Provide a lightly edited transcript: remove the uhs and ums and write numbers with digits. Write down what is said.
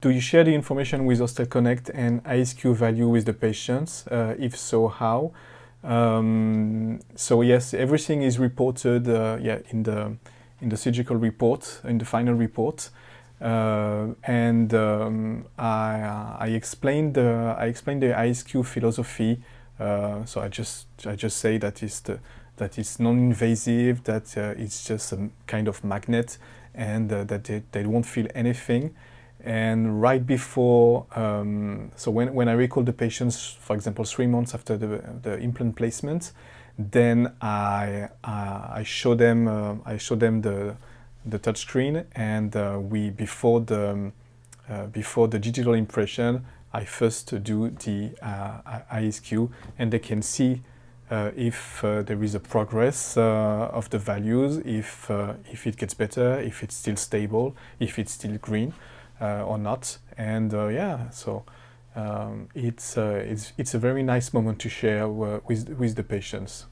Do you share the information with Hostel Connect and ISQ value with the patients? If so, how? So yes, everything is reported in the surgical report, in the final report. I explained the ISQ philosophy. So I just say that it's non-invasive, that it's just a kind of magnet, and that they won't feel anything. And right before, so when I recall the patients, for example, 3 months after the implant placement, then I show them the touch screen, and before the digital impression, I first do the ISQ, and they can see if there is a progress of the values, if it gets better, if it's still stable, if it's still green. Or not, and so it's a very nice moment to share with the patients.